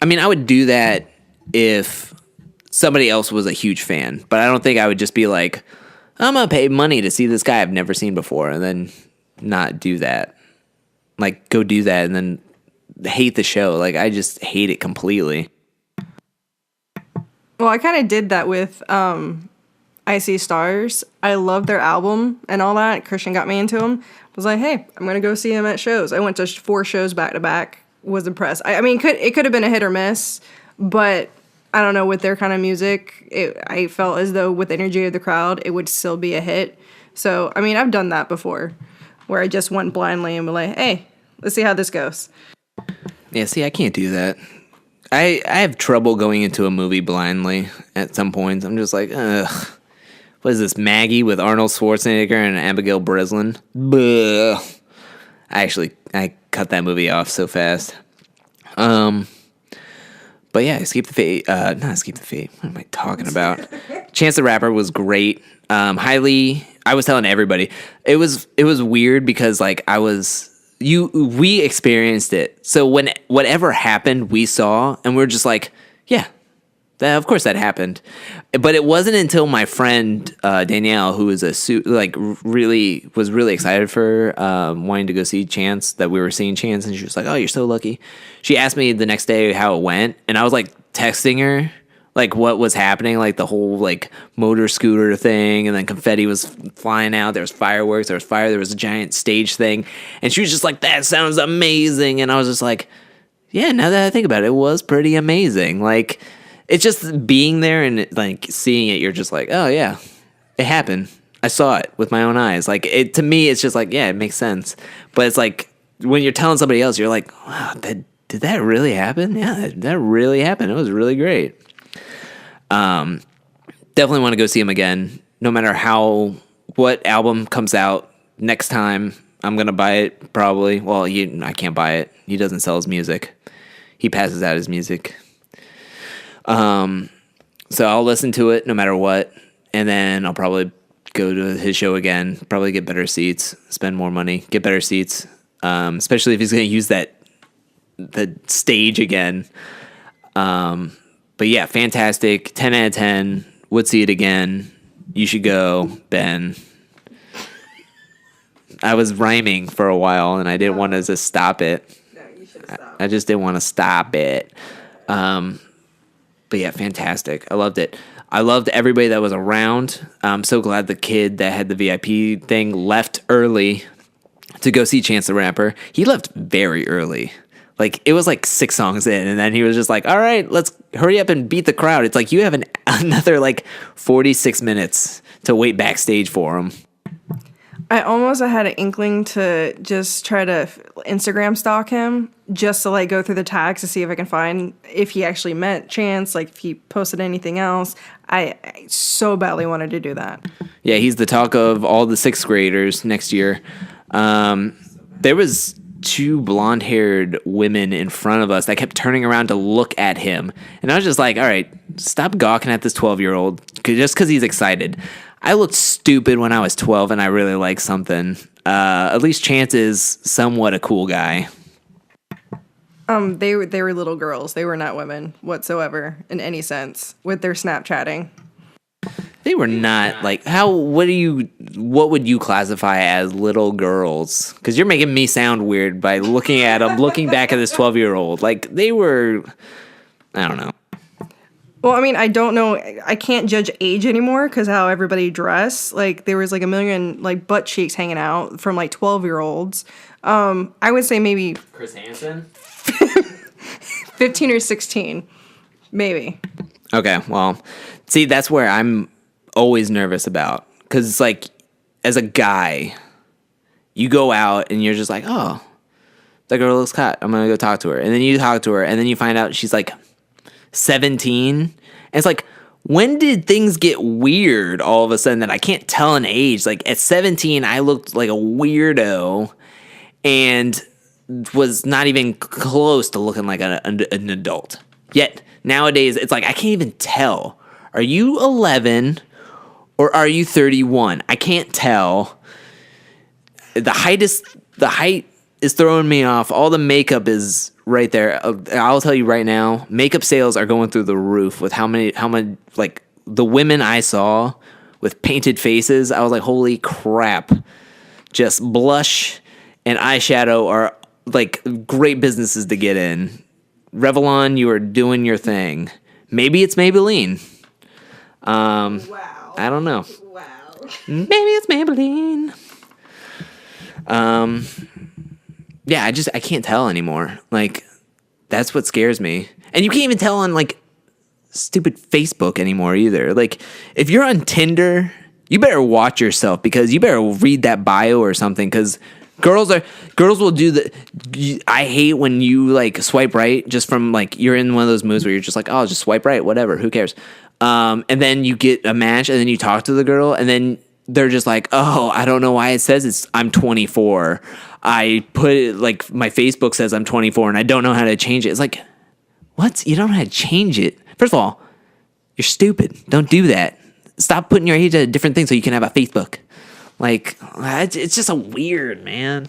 I would do that if somebody else was a huge fan, but I don't think I would just be like, I'm going to pay money to see this guy I've never seen before, and then not do that. Like, go do that and then hate the show. Like, I just hate it completely.
Well, I kind of did that with I See Stars. I love their album and all that. Christian got me into them. Was like, hey, I'm gonna go see him at shows. I went to 4 shows back to back. Was impressed. I mean, it could have been a hit or miss, but I don't know, with their kind of music, I felt as though with the energy of the crowd, it would still be a hit. So, I mean, I've done that before, where I just went blindly and be like, hey, let's see how this goes.
Yeah, see, I can't do that. I have trouble going into a movie blindly at some points. I'm just like, ugh. What is this, Maggie with Arnold Schwarzenegger and Abigail Breslin? Buh. I cut that movie off so fast. But yeah, Escape the Fate. Not Escape the Fate. What am I talking about? Chance the Rapper was great. I was telling everybody, it was weird because like we experienced it. So when whatever happened, we saw, and we're just like, yeah, of course that happened. But it wasn't until my friend Danielle, who was really excited for wanting to go see Chance, that we were seeing Chance, and she was like, "Oh, you're so lucky." She asked me the next day how it went, and I was like texting her like what was happening, like the whole like motor scooter thing, and then confetti was flying out. There was fireworks, there was fire, there was a giant stage thing, and she was just like, "That sounds amazing," and I was just like, "Yeah." Now that I think about it, it was pretty amazing. Like. It's just being there and like seeing it. You're just like, oh yeah, it happened. I saw it with my own eyes. Like it to me, it's just like, yeah, it makes sense. But it's like when you're telling somebody else, you're like, wow, did that really happen? Yeah, that really happened. It was really great. Definitely want to go see him again. No matter what album comes out next time, I'm gonna buy it probably. Well, I can't buy it. He doesn't sell his music. He passes out his music. So I'll listen to it no matter what, and then I'll probably go to his show again, probably get better seats, spend more money, get better seats, especially if he's going to use the stage again. But yeah, fantastic, 10 out of 10, would see it again. You should go, Ben. I was rhyming for a while, and I didn't want to just stop it.
No, you should stop.
I just didn't want to stop it. But yeah, fantastic. I loved it. I loved everybody that was around. I'm so glad the kid that had the VIP thing left early to go see Chance the Rapper. He left very early. Like, it was like 6 songs in, and then he was just like, all right, let's hurry up and beat the crowd. It's like you have another like 46 minutes to wait backstage for him.
I almost had an inkling to just try to Instagram stalk him, just to like go through the tags to see if I can find if he actually met Chance, like if he posted anything else. I so badly wanted to do that.
Yeah, he's the talk of all the 6th graders next year. There was 2 blonde-haired women in front of us that kept turning around to look at him, and I was just like, all right, stop gawking at this 12-year-old just because he's excited. I looked stupid when I was 12 and I really liked something. At least Chance is somewhat a cool guy.
They were little girls. They were not women whatsoever in any sense with their Snapchatting.
They were not like what would you classify as little girls? Because you're making me sound weird by looking at them, looking back at this 12-year-old. Like they were, I don't know.
Well, I mean, I don't know. I can't judge age anymore because how everybody dressed. Like, there was like a million like butt cheeks hanging out from like 12-year-olds. I would say maybe
Chris Hansen?
15 or 16, maybe.
Okay, well, see, that's where I'm always nervous about. Because it's like, as a guy, you go out and you're just like, oh, that girl looks hot. I'm going to go talk to her. And then you talk to her, and then you find out she's like 17. And it's like, when did things get weird all of a sudden that I can't tell an age? Like at 17, I looked like a weirdo and was not even close to looking like an adult. Yet nowadays, it's like, I can't even tell. Are you 11 or are you 31? I can't tell. The height is throwing me off. All the makeup is right there. I'll tell you right now, makeup sales are going through the roof with how many, like, the women I saw with painted faces. I was like, holy crap. Just blush and eyeshadow are, like, great businesses to get in. Revlon, you are doing your thing. Maybe it's Maybelline.
Wow.
I don't know.
Wow.
Maybe it's Maybelline. Yeah, I can't tell anymore. Like, that's what scares me. And you can't even tell on, like, stupid Facebook anymore either. Like, if you're on Tinder, you better watch yourself, because you better read that bio or something, because girls will do I hate when you, like, swipe right just from, like, you're in one of those moods where you're just like, oh, just swipe right, whatever, who cares? And then you get a match, and then you talk to the girl, and then they're just like, oh, I don't know why it says I'm 24. I put it, like, my Facebook says I'm 24, and I don't know how to change it. It's like, what? You don't know how to change it? First of all, you're stupid. Don't do that. Stop putting your age at a different thing so you can have a Facebook. Like, it's just a weird, man.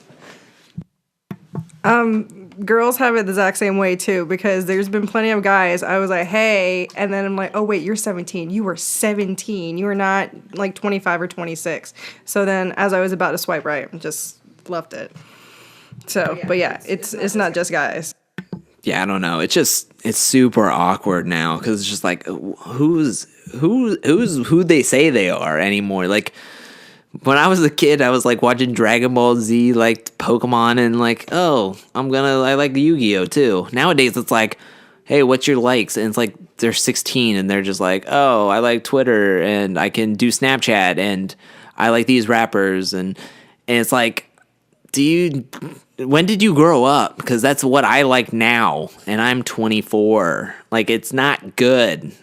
Girls have it the exact same way too, because there's been plenty of guys I was like, hey, and then I'm like, oh wait, you're 17. You were 17. You were not like 25 or 26. So then as I was about to swipe right, I just left it. So, but yeah, it's not just guys.
Yeah, I don't know. It's super awkward now, because it's just like, who's who they say they are anymore. Like, when I was a kid, I was like watching Dragon Ball Z, like Pokemon, and like, oh, I like Yu-Gi-Oh too. Nowadays, it's like, hey, what's your likes? And it's like they're 16 and they're just like, oh, I like Twitter and I can do Snapchat and I like these rappers, and it's like, when did you grow up? Because that's what I like now, and I'm 24. Like, it's not good.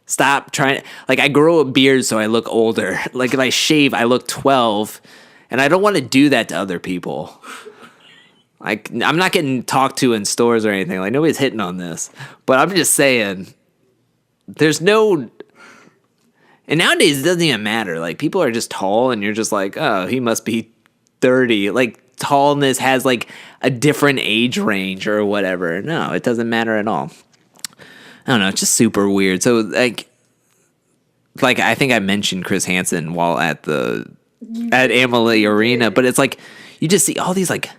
Stop trying. Like, I grow a beard so I look older. Like, if I shave, I look 12, and I don't want to do that to other people. Like, I'm not getting talked to in stores or anything. Like, nobody's hitting on this, but I'm just saying, there's no. And nowadays, it doesn't even matter. Like, people are just tall, and you're just like, oh, he must be 30. Like, tallness has like a different age range or whatever. No, it doesn't matter at all. I don't know. It's just super weird. So like I think I mentioned Chris Hansen while at Amalie Arena, but it's like you just see all these like,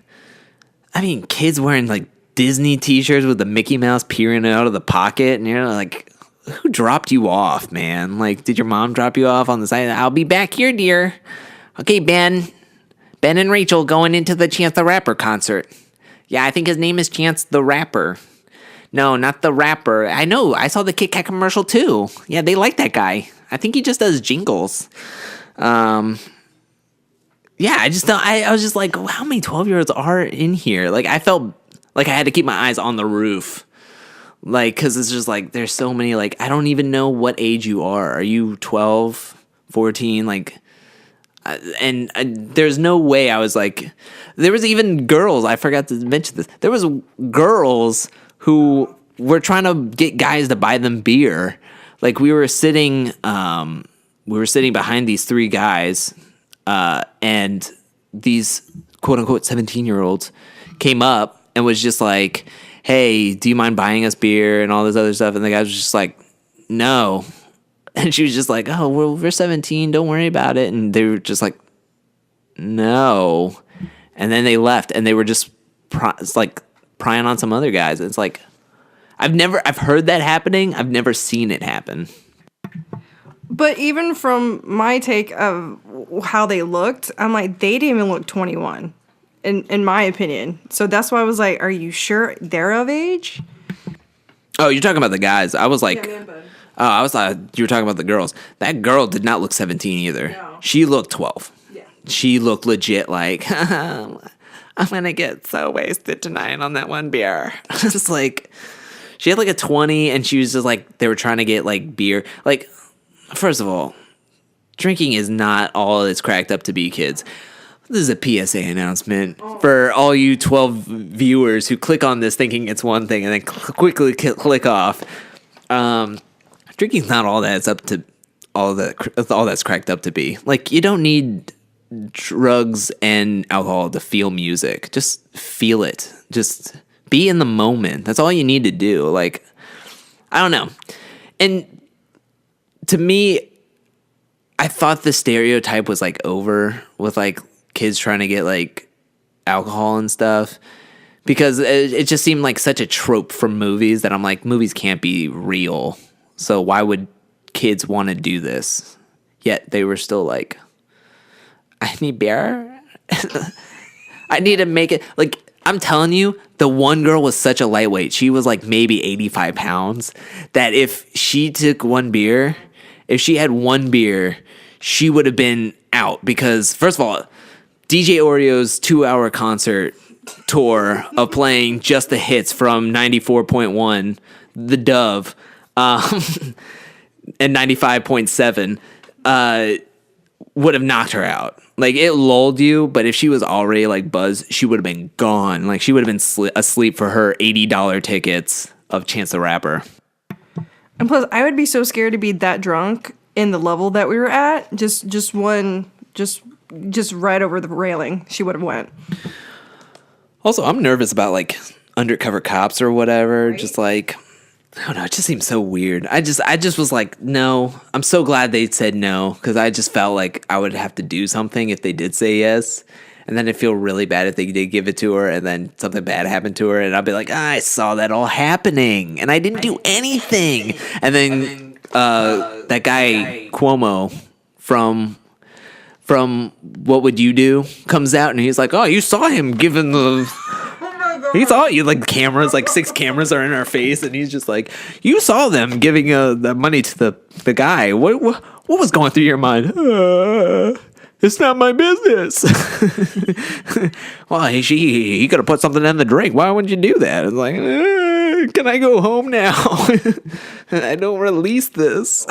I mean, kids wearing like Disney t-shirts with the Mickey Mouse peering out of the pocket, and you're like, who dropped you off, man? Like, did your mom drop you off on the side? I'll be back here, dear. Okay, Ben and Rachel going into the Chance the Rapper concert. Yeah, I think his name is Chance the Rapper. No, not the rapper. I know. I saw the Kit Kat commercial too. Yeah, they like that guy. I think he just does jingles. Yeah, I just don't. I was just like, how many 12-year-olds are in here? Like, I felt like I had to keep my eyes on the roof. Like, because it's just like, there's so many, like, I don't even know what age you are. Are you 12, 14? Like, and there's no way I was like, there was even girls. I forgot to mention this. There was girls who were trying to get guys to buy them beer. Like, we were sitting behind these three guys, and these quote unquote 17-year-olds came up and was just like, hey, do you mind buying us beer and all this other stuff? And the guy was just like, no. And she was just like, oh, well, we're 17, don't worry about it. And they were just like, no. And then they left, and they were just prying on some other guys. It's like, I've heard that happening. I've never seen it happen.
But even from my take of how they looked, I'm like, they didn't even look 21, in my opinion. So that's why I was like, are you sure they're of age?
Oh, you're talking about the guys. I was like, I was like, you were talking about the girls. That girl did not look 17 either. No. She looked 12. Yeah. She looked legit like, I'm going to get so wasted tonight on that one beer. It's like, she had like a 20, and she was just like, they were trying to get like beer. Like, first of all, drinking is not all it's cracked up to be, kids. This is a PSA announcement for all you 12 viewers who click on this thinking it's one thing and then quickly click off. Drinking's not all that's up to all that's cracked up to be. Like, you don't need drugs and alcohol to feel music. Just feel it. Just be in the moment. That's all you need to do. Like, I don't know. And to me, I thought the stereotype was like over with like kids trying to get like alcohol and stuff, because it just seemed like such a trope from movies that I'm like, movies can't be real. So why would kids want to do this? Yet they were still like, I need beer. I need to make it. Like, I'm telling you, the one girl was such a lightweight. She was like maybe 85 pounds. That if she took one beer, if she had one beer, she would have been out. Because, first of all, DJ Oreo's 2-hour concert tour of playing just the hits from 94.1, The Dove, and 95.7, would have knocked her out. Like, it lulled you, but if she was already like buzzed, she would have been gone. Like, she would have been asleep for her $80 tickets of Chance the Rapper.
And plus, I would be so scared to be that drunk in the level that we were at. Just right over the railing, she would have went.
Also, I'm nervous about like undercover cops or whatever.
Right?
Just like, I don't know. It just seems so weird. I just was like, no. I'm so glad they said no, because I just felt like I would have to do something if they did say yes. And then I'd feel really bad if they did give it to her and then something bad happened to her. And I'd be like, I saw that all happening and I didn't do anything. And then that guy Cuomo from What Would You Do comes out and he's like, oh, you saw him giving the... He saw you, like, cameras, like 6 cameras are in our face, and he's just like, you saw them giving the money to the guy. What was going through your mind? It's not my business. Well, he could have put something in the drink. Why wouldn't you do that? It's like, can I go home now? I don't release this.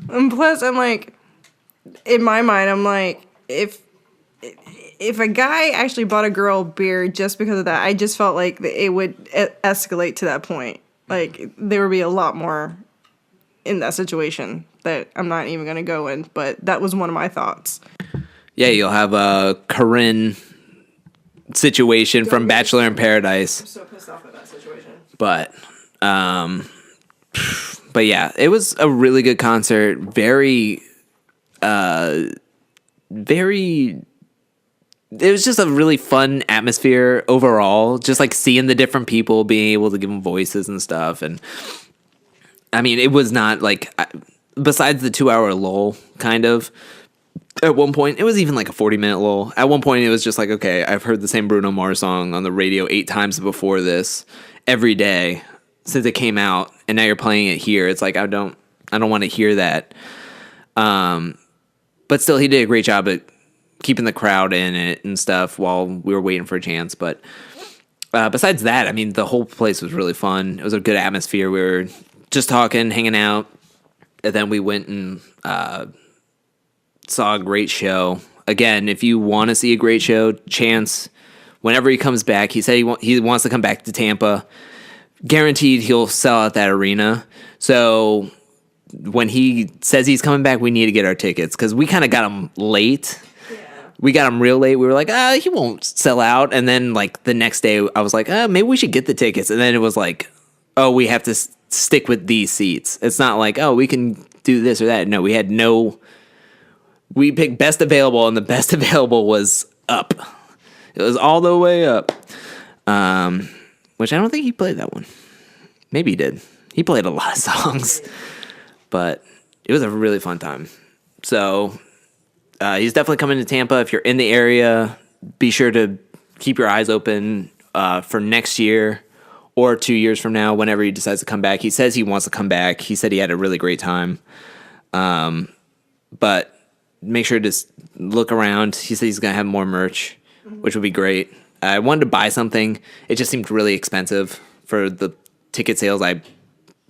And plus, I'm like, in my mind, I'm like, if a guy actually bought a girl beer just because of that, I just felt like it would escalate to that point. Like, there would be a lot more in that situation that I'm not even going to go in, but that was one of my thoughts.
Yeah, you'll have a Corinne situation from Bachelor in Paradise. I'm so pissed off at that situation. But yeah, it was a really good concert. Very it was just a really fun atmosphere overall. Just like seeing the different people, being able to give them voices and stuff. And I mean, it was not like, besides the 2-hour lull, kind of, at one point, it was even like a 40-minute lull. At one point, it was just like, okay, I've heard the same Bruno Mars song on the radio 8 times before this every day since it came out. And now you're playing it here. It's like, I don't want to hear that. But still, he did a great job at keeping the crowd in it and stuff while we were waiting for a chance. But besides that, I mean, the whole place was really fun. It was a good atmosphere. We were just talking, hanging out, and then we went and saw a great show. Again, if you want to see a great show, Chance, whenever he comes back, he said he wants to come back to Tampa. Guaranteed he'll sell out that arena. So when he says he's coming back, we need to get our tickets because we kind of got him late. We got him real late. We were like, he won't sell out. And then, like, the next day, I was like, maybe we should get the tickets. And then it was like, we have to stick with these seats. It's not like, we can do this or that. No, we picked best available, and the best available was up. It was all the way up. Which I don't think he played that one. Maybe he did. He played a lot of songs. But it was a really fun time. So... he's definitely coming to Tampa. If you're in the area, be sure to keep your eyes open for next year or 2 years from now, whenever he decides to come back. He says he wants to come back. He said he had a really great time. But make sure to look around. He said he's going to have more merch, which would be great. I wanted to buy something. It just seemed really expensive for the ticket sales.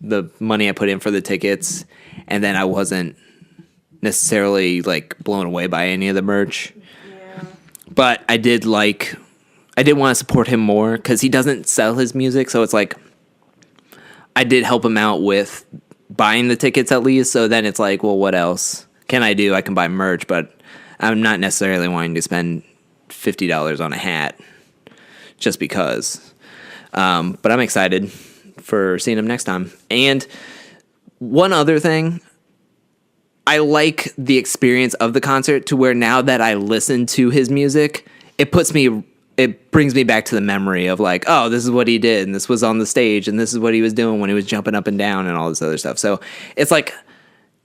The money I put in for the tickets, and then I wasn't necessarily like blown away by any of the merch. Yeah. But I did want to support him more because he doesn't sell his music, so it's like I did help him out with buying the tickets at least. So then it's like, well, what else can I do? I can buy merch, but I'm not necessarily wanting to spend $50 on a hat just because. But I'm excited for seeing him next time. And one other thing, I like the experience of the concert to where now that I listen to his music, it puts me it brings me back to the memory of like, oh, this is what he did, and this was on the stage, and this is what he was doing when he was jumping up and down and all this other stuff. So it's like,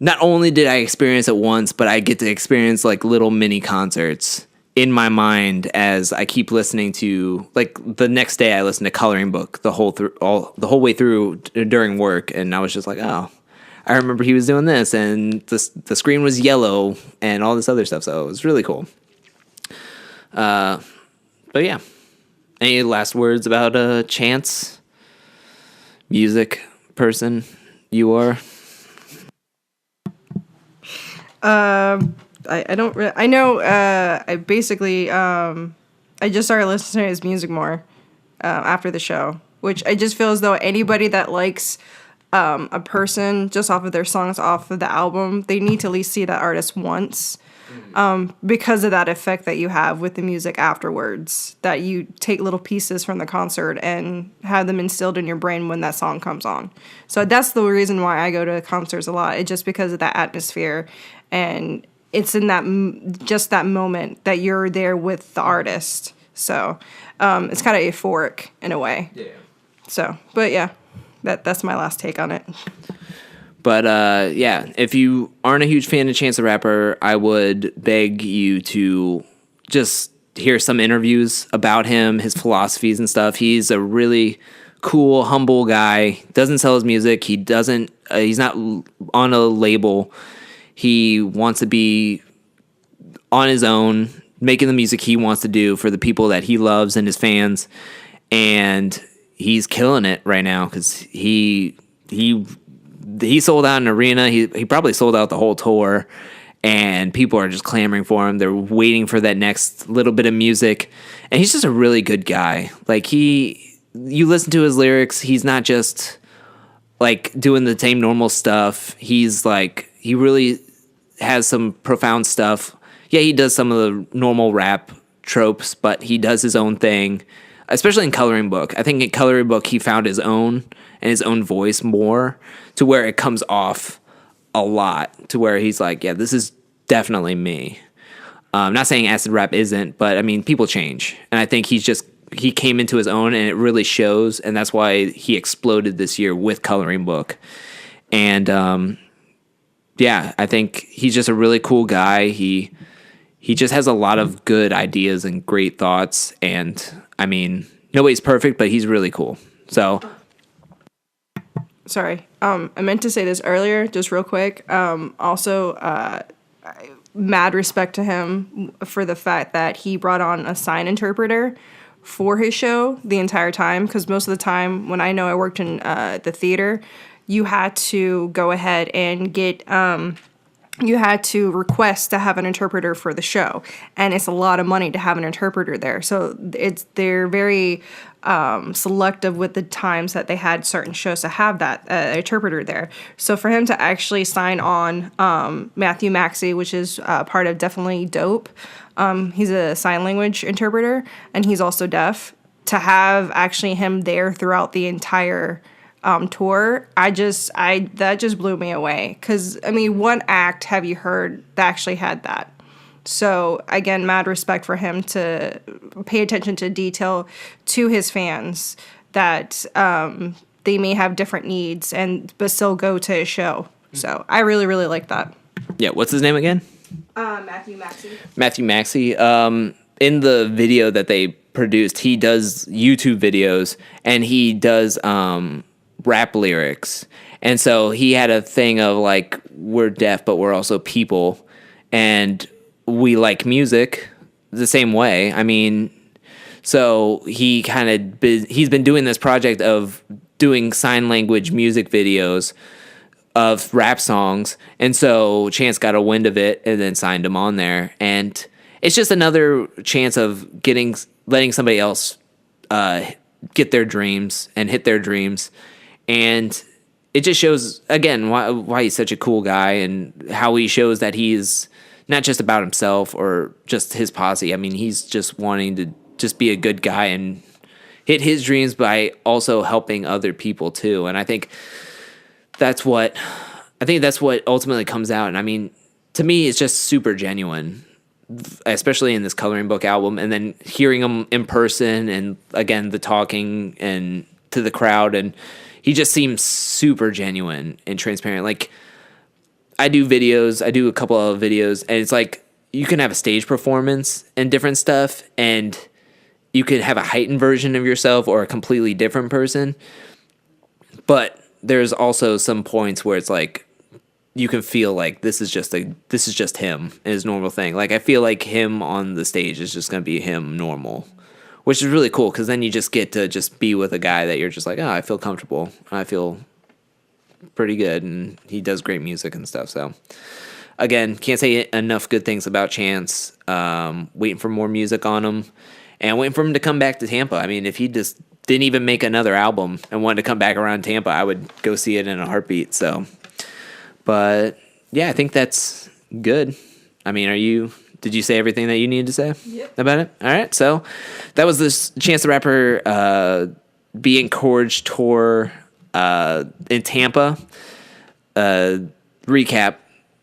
not only did I experience it once, but I get to experience like little mini concerts in my mind as I keep listening to, like, the next day I listened to Coloring Book the whole way through during work, and I was just like, oh, I remember he was doing this, and the screen was yellow and all this other stuff. So it was really cool. But yeah, any last words about Chance, music person you are?
I don't really, I know, I basically, I just started listening to his music more, after the show, which I just feel as though anybody that likes, a person just off of their songs off of the album, they need to at least see that artist once, because of that effect that you have with the music afterwards, that you take little pieces from the concert and have them instilled in your brain when that song comes on. So that's the reason why I go to concerts a lot. It's just because of that atmosphere, and it's in that just that moment that you're there with the artist. So it's kind of euphoric in a way. Yeah. So, but yeah, that's my last take on it.
But yeah, if you aren't a huge fan of Chance the Rapper, I would beg you to just hear some interviews about him, his philosophies and stuff. He's a really cool, humble guy. Doesn't sell his music. He doesn't. He's not on a label. He wants to be on his own, making the music he wants to do for the people that he loves and his fans. And he's killing it right now because he sold out an arena. He probably sold out the whole tour, and people are just clamoring for him. They're waiting for that next little bit of music, and he's just a really good guy. Like, you listen to his lyrics, he's not just like doing the same normal stuff. He's like, he really has some profound stuff. Yeah, he does some of the normal rap tropes, but he does his own thing, especially in Coloring Book. I think in Coloring Book, he found his own and his own voice more, to where it comes off a lot, to where he's like, yeah, this is definitely me. Not saying acid rap isn't, but I mean, people change. And I think he came into his own, and it really shows. And that's why he exploded this year with Coloring Book. And yeah, I think he's just a really cool guy. He just has a lot of good ideas and great thoughts. And I mean, nobody's perfect, but he's really cool. So,
sorry, I meant to say this earlier, just real quick. Also, mad respect to him for the fact that he brought on a sign interpreter for his show the entire time. Because most of the time, when I worked in the theater, you had to go ahead and get, you had to request to have an interpreter for the show. And it's a lot of money to have an interpreter there. So they're very selective with the times that they had certain shows to have that interpreter there. So for him to actually sign on Matthew Maxey, which is part of Definitely Dope, he's a sign language interpreter, and he's also deaf. To have actually him there throughout the entire tour, that just blew me away. Because, I mean, what act have you heard that actually had that? So, again, mad respect for him to pay attention to detail to his fans, that they may have different needs but still go to his show. So, I really, really like that.
Yeah, what's his name again?
Matthew Maxey.
Matthew Maxey. In the video that they produced, he does YouTube videos, and he does rap lyrics. And so he had a thing of like, we're deaf, but we're also people, and we like music the same way. I mean, so he's been doing this project of doing sign language music videos of rap songs. And so Chance got a wind of it and then signed him on there. And it's just another chance of letting somebody else get their dreams and hit their dreams. And it just shows, again, why he's such a cool guy, and how he shows that he's not just about himself or just his posse. I mean, he's just wanting to just be a good guy and hit his dreams by also helping other people too. And I think that's what ultimately comes out. And I mean, to me, it's just super genuine. especially in this coloring book album, and then hearing him in person, and again the talking and to the crowd, and he just seems super genuine and transparent. Like, I do a couple of videos, and it's like you can have a stage performance and different stuff, and you could have a heightened version of yourself or a completely different person. But there's also some points where it's like you can feel like this is just him and his normal thing. Like, I feel like him on the stage is just going to be him normal, which is really cool, because then you just get to just be with a guy that you're just like, oh, I feel comfortable. I feel pretty good, and he does great music and stuff. So, again, can't say enough good things about Chance. Waiting for more music on him, and waiting for him to come back to Tampa. I mean, if he just didn't even make another album and wanted to come back around Tampa, I would go see it in a heartbeat. So, but yeah, I think that's good. I mean, did you say everything that you needed to say about it? All right. So that was this Chance the Rapper Be Encouraged tour in Tampa recap.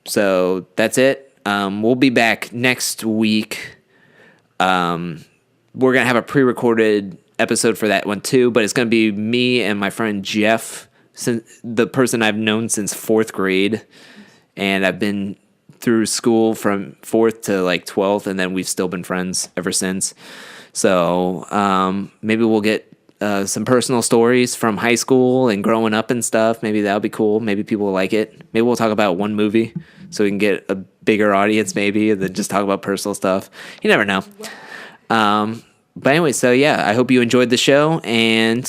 So that's it. We'll be back next week. We're going to have a pre-recorded episode for that one too, but it's going to be me and my friend Jeff, the person I've known since 4th grade, and I've been through school from 4th to like 12th, and then we've still been friends ever since. So maybe we'll get some personal stories from high school and growing up and stuff. Maybe that'll be cool. Maybe people will like it. Maybe we'll talk about one movie so we can get a bigger audience maybe than just talk about personal stuff. You never know. But anyway, so yeah, I hope you enjoyed the show, and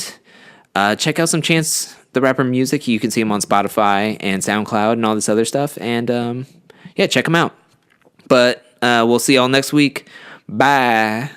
check out some Chance the Rapper music. You can see him on Spotify and SoundCloud and all this other stuff. And yeah, check him out. But we'll see y'all next week. Bye.